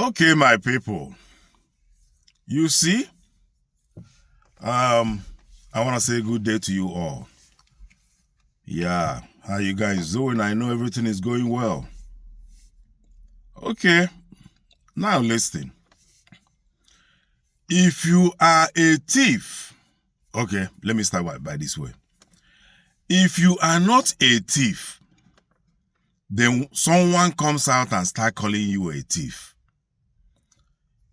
Okay, my people. You see, I want to say good day to you all. Yeah, how you guys doing? I know everything is going well. Okay, now listen. If you are a thief, okay, let me start by this way. If you are not a thief, then someone comes out and start calling you a thief.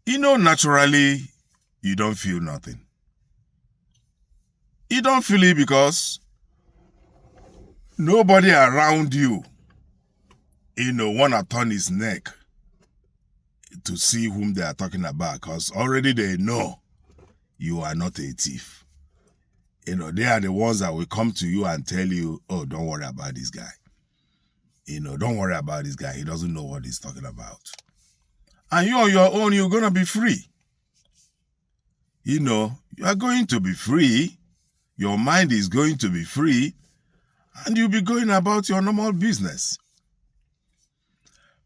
You know, naturally, you don't feel nothing. You don't feel it because nobody around you, want to turn his neck to see whom they are talking about, because already they know you are not a thief. They are the ones that will come to you and tell you, oh, don't worry about this guy. Don't worry about this guy. He doesn't know what he's talking about. And you on your own, you're going to be free. You are going to be free. Your mind is going to be free. And you'll be going about your normal business.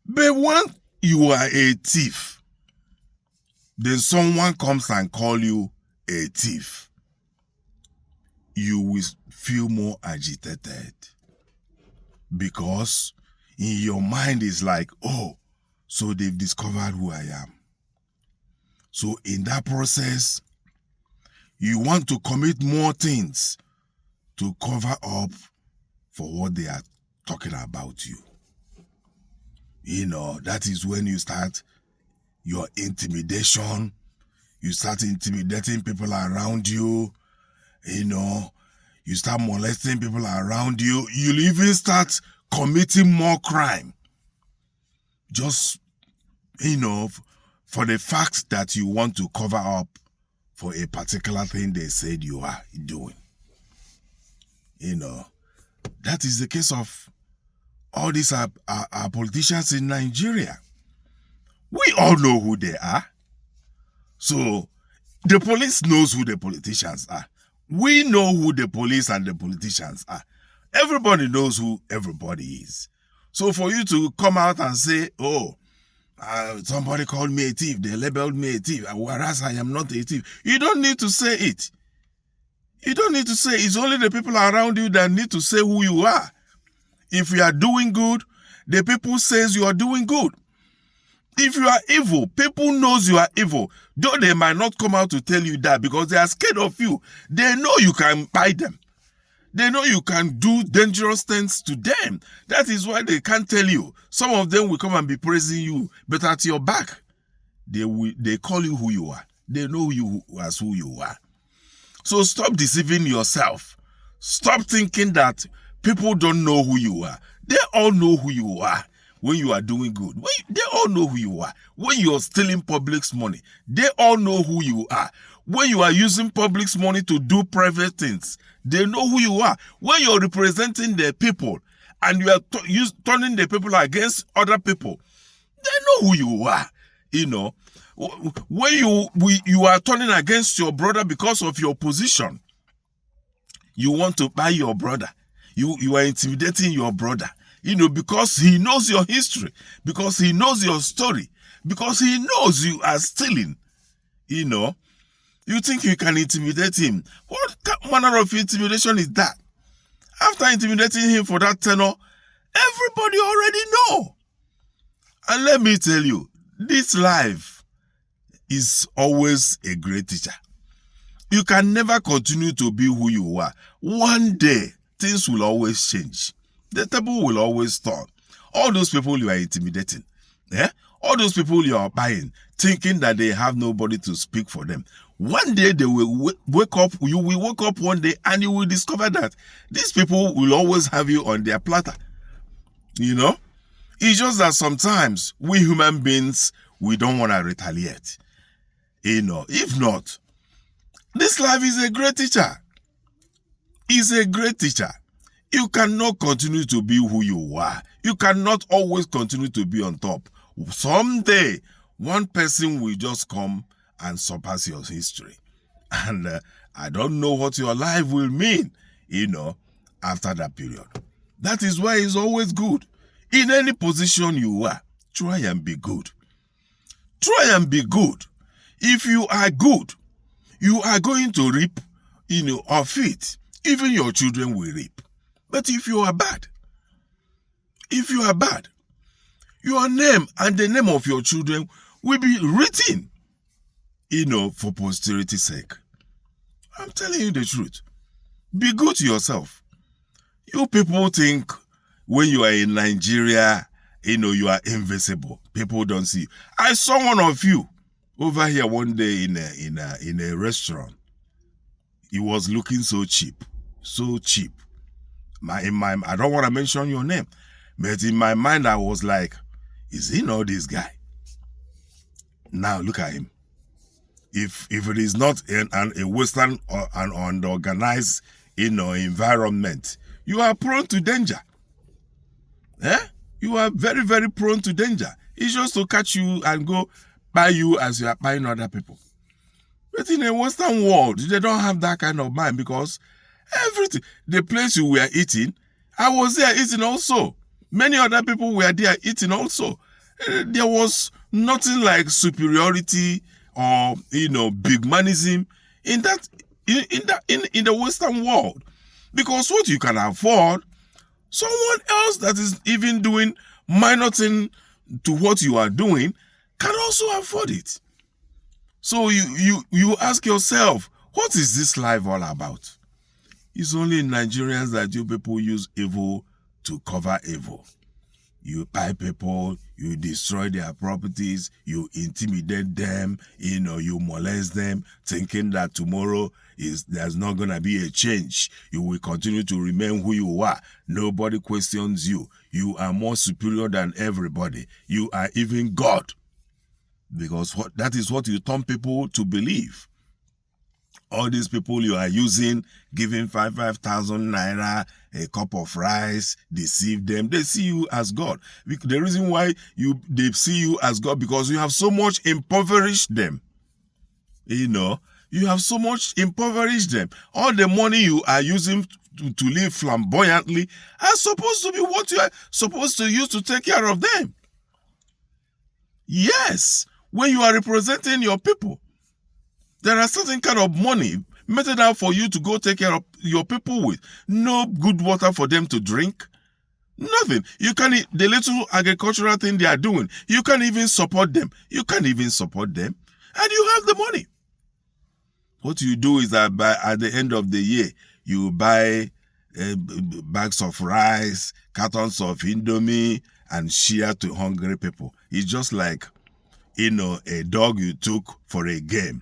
But when you are a thief, then someone comes and call you a thief, you will feel more agitated. Because in your mind is like, oh, so they've discovered who I am. So in that process, you want to commit more things to cover up for what they are talking about you. That is when you start your intimidation. You start intimidating people around you. You start molesting people around you. You'll even start committing more crime. Just, for the fact that you want to cover up for a particular thing they said you are doing. That is the case of all these our politicians in Nigeria. We all know who they are. So the police knows who the politicians are. We know who the police and the politicians are. Everybody knows who everybody is. So for you to come out and say, oh, somebody called me a thief, they labeled me a thief, whereas I am not a thief. You don't need to say it. You don't need to say it. It's only the people around you that need to say who you are. If you are doing good, the people says you are doing good. If you are evil, people knows you are evil. Though they might not come out to tell you that because they are scared of you. They know you can buy them. They know you can do dangerous things to them. That is why they can't tell you. Some of them will come and be praising you, but at your back, they call you who you are. They know you as who you are. So stop deceiving yourself. Stop thinking that people don't know who you are. They all know who you are when you are doing good. They all know who you are. When you are stealing public's money, they all know who you are. When you are using public's money to do private things, they know who you are. When you are representing the people and you are turning the people against other people, they know who you are. When you are turning against your brother because of your position, you want to buy your brother. You are intimidating your brother, because he knows your history, because he knows your story, because he knows you are stealing, You think you can intimidate him. What manner of intimidation is that? After intimidating him for that tenor, everybody already know. And let me tell you, this life is always a great teacher. You can never continue to be who you are. One day, things will always change. The table will always turn. All those people you are intimidating, all those people you are buying, thinking that they have nobody to speak for them. One day they will wake up, you will wake up one day and you will discover that these people will always have you on their platter. It's just that sometimes we human beings, we don't want to retaliate. If not, this life is a great teacher. It's a great teacher. You cannot continue to be who you are. You cannot always continue to be on top. Someday, one person will just come and surpass your history. And I don't know what your life will mean, after that period. That is why it's always good. In any position you are, try and be good. Try and be good. If you are good, you are going to reap, of it. Even your children will reap. But if you are bad, your name and the name of your children will be written, for posterity's sake. I'm telling you the truth. Be good to yourself. You people think when you are in Nigeria, you are invisible. People don't see you. I saw one of you over here one day in a restaurant. He was looking so cheap. So cheap. I don't want to mention your name, but in my mind I was like, is he not this guy? Now look at him. If it is not a Western or an unorganized environment, you are prone to danger. You are very, very prone to danger. It's just to catch you and go buy you as you are buying other people. But in a Western world, they don't have that kind of mind, because everything, the place you were eating, I was there eating also. Many other people were there eating also. There was nothing like superiority or big manism in the Western world, because what you can afford, someone else that is even doing minor thing to what you are doing can also afford it. So you ask yourself, what is this life all about? It's only in Nigerians that you people use evil to cover evil. You buy people, you destroy their properties, you intimidate them, you molest them, thinking that tomorrow there's not going to be a change. You will continue to remain who you are. Nobody questions you. You are more superior than everybody. You are even God. Because that is what you turn people to believe. All these people you are using, giving 5,000 naira, a cup of rice, deceive them. They see you as God. The reason why they see you as God, because you have so much impoverished them. You have so much impoverished them. All the money you are using to live flamboyantly are supposed to be what you are supposed to use to take care of them. Yes, when you are representing your people, there are certain kind of money meted out for you to go take care of your people with. No good water for them to drink. Nothing. The little agricultural thing they are doing, you can't even support them. And you have the money. What you do is that at the end of the year, you buy bags of rice, cartons of Indomie, and share to hungry people. It's just like, a dog you took for a game.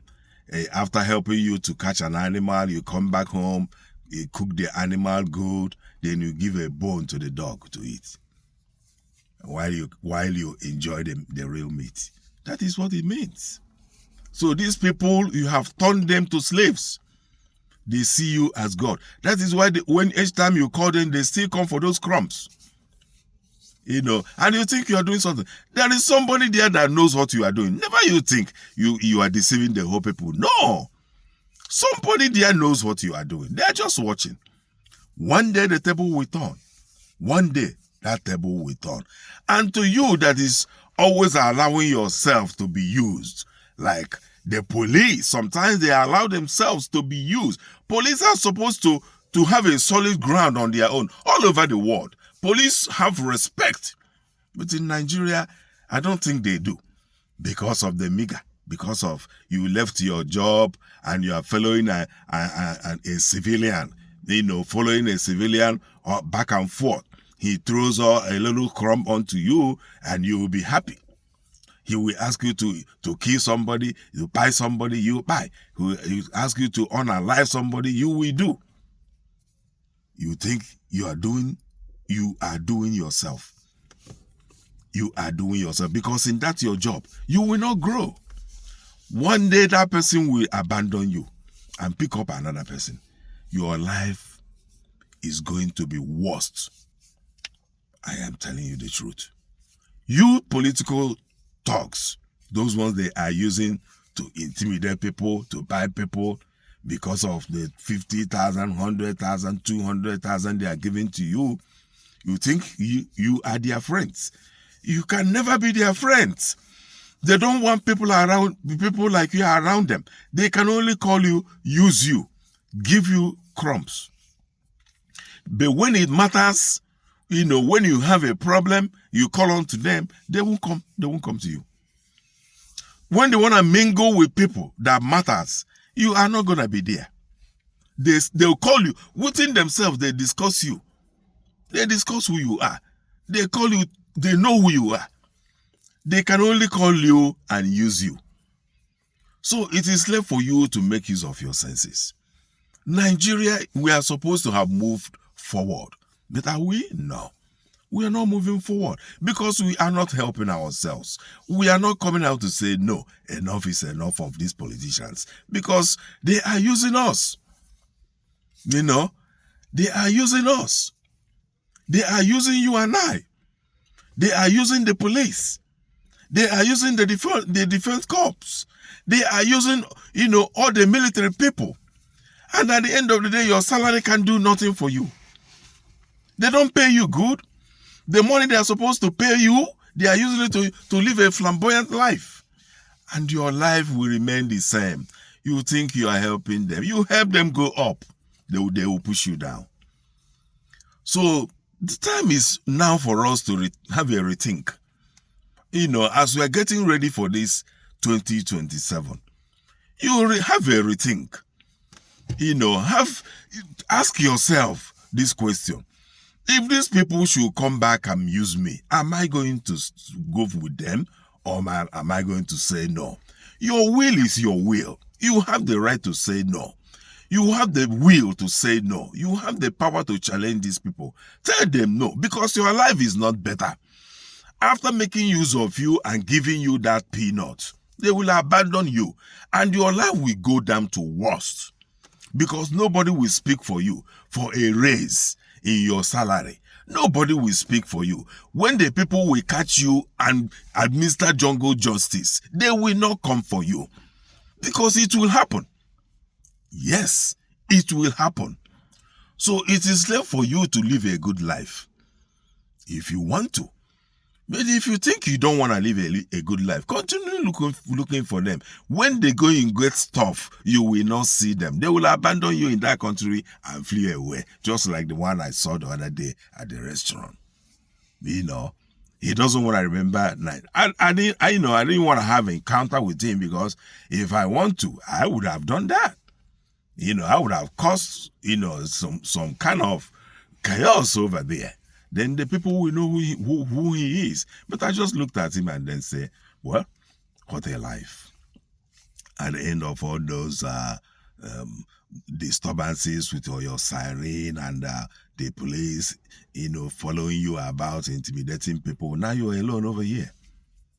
After helping you to catch an animal, you come back home, you cook the animal good, then you give a bone to the dog to eat while you enjoy the real meat. That is what it means. So these people, you have turned them to slaves. They see you as God. That is why when each time you call them, they still come for those crumbs. And you think you are doing something. There is somebody there that knows what you are doing. Never you think you are deceiving the whole people. No. Somebody there knows what you are doing. They are just watching. One day the table will turn. One day that table will turn. And to you that is always allowing yourself to be used, like the police, sometimes they allow themselves to be used. Police are supposed to have a solid ground on their own all over the world. Police have respect. But in Nigeria, I don't think they do. Because of the MEGA. Because of you left your job and you are following a civilian. Following a civilian back and forth. He throws a little crumb onto you and you will be happy. He will ask you to kill somebody, you buy somebody, you buy. He will ask you to unalive somebody, you will do. You think you are doing yourself. You are doing yourself, because in that your job, you will not grow. One day that person will abandon you and pick up another person. Your life is going to be worst. I am telling you the truth. You political thugs, those ones they are using to intimidate people, to buy people, because of the 50,000, 100,000, 200,000 they are giving to you, you think you are their friends. You can never be their friends. They don't want people like you around them. They can only call you, use you, give you crumbs. But when it matters, when you have a problem, you call on to them, they won't come to you. When they want to mingle with people that matters, you are not going to be there. They'll call you. Within themselves, they discuss you. They discuss who you are. They call you, they know who you are. They can only call you and use you. So it is left for you to make use of your senses. Nigeria, we are supposed to have moved forward. But are we? No. We are not moving forward because we are not helping ourselves. We are not coming out to say, no, enough is enough of these politicians because they are using us. They are using us. They are using you and I. They are using the police. They are using the defense corps. They are using, all the military people. And at the end of the day, your salary can do nothing for you. They don't pay you good. The money they are supposed to pay you, they are using it to live a flamboyant life. And your life will remain the same. You think you are helping them. You help them go up. They will push you down. So the time is now for us to have a rethink. As we are getting ready for this 2027, you have a rethink. Ask yourself this question. If these people should come back and use me, am I going to go with them or am I going to say no? Your will is your will. You have the right to say no. You have the will to say no. You have the power to challenge these people. Tell them no, because your life is not better. After making use of you and giving you that peanut, they will abandon you and your life will go down to worst because nobody will speak for you for a raise in your salary. Nobody will speak for you. When the people will catch you and administer jungle justice, they will not come for you because it will happen. Yes, it will happen. So it is left for you to live a good life if you want to. But if you think you don't want to live a good life, continue looking for them. When they go and get stuff, you will not see them. They will abandon you in that country and flee away, just like the one I saw the other day at the restaurant. He doesn't want to remember. I didn't want to have an encounter with him because if I want to, I would have done that. I would have caused, some kind of chaos over there. Then the people will know who he is. But I just looked at him and then say, well, what a life. At the end of all those disturbances with your siren and the police, following you about, intimidating people, now you're alone over here.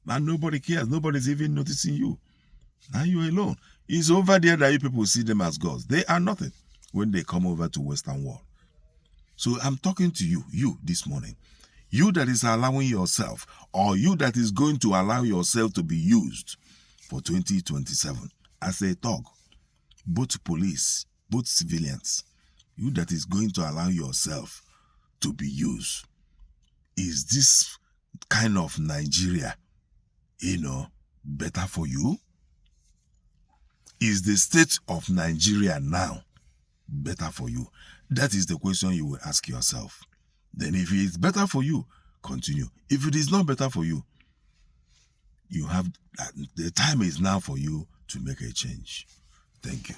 And nobody cares. Nobody's even noticing you. Now you're alone. It's over there that you people see them as gods. They are nothing when they come over to Western world. So I'm talking to you this morning. You that is allowing yourself, or you that is going to allow yourself to be used for 2027 as a thug, both police, both civilians, you that is going to allow yourself to be used. Is this kind of Nigeria, better for you? Is the state of Nigeria now better for you? That is the question you will ask yourself. Then if it is better for you, continue. If it is not better for you, the time is now for you to make a change. Thank you.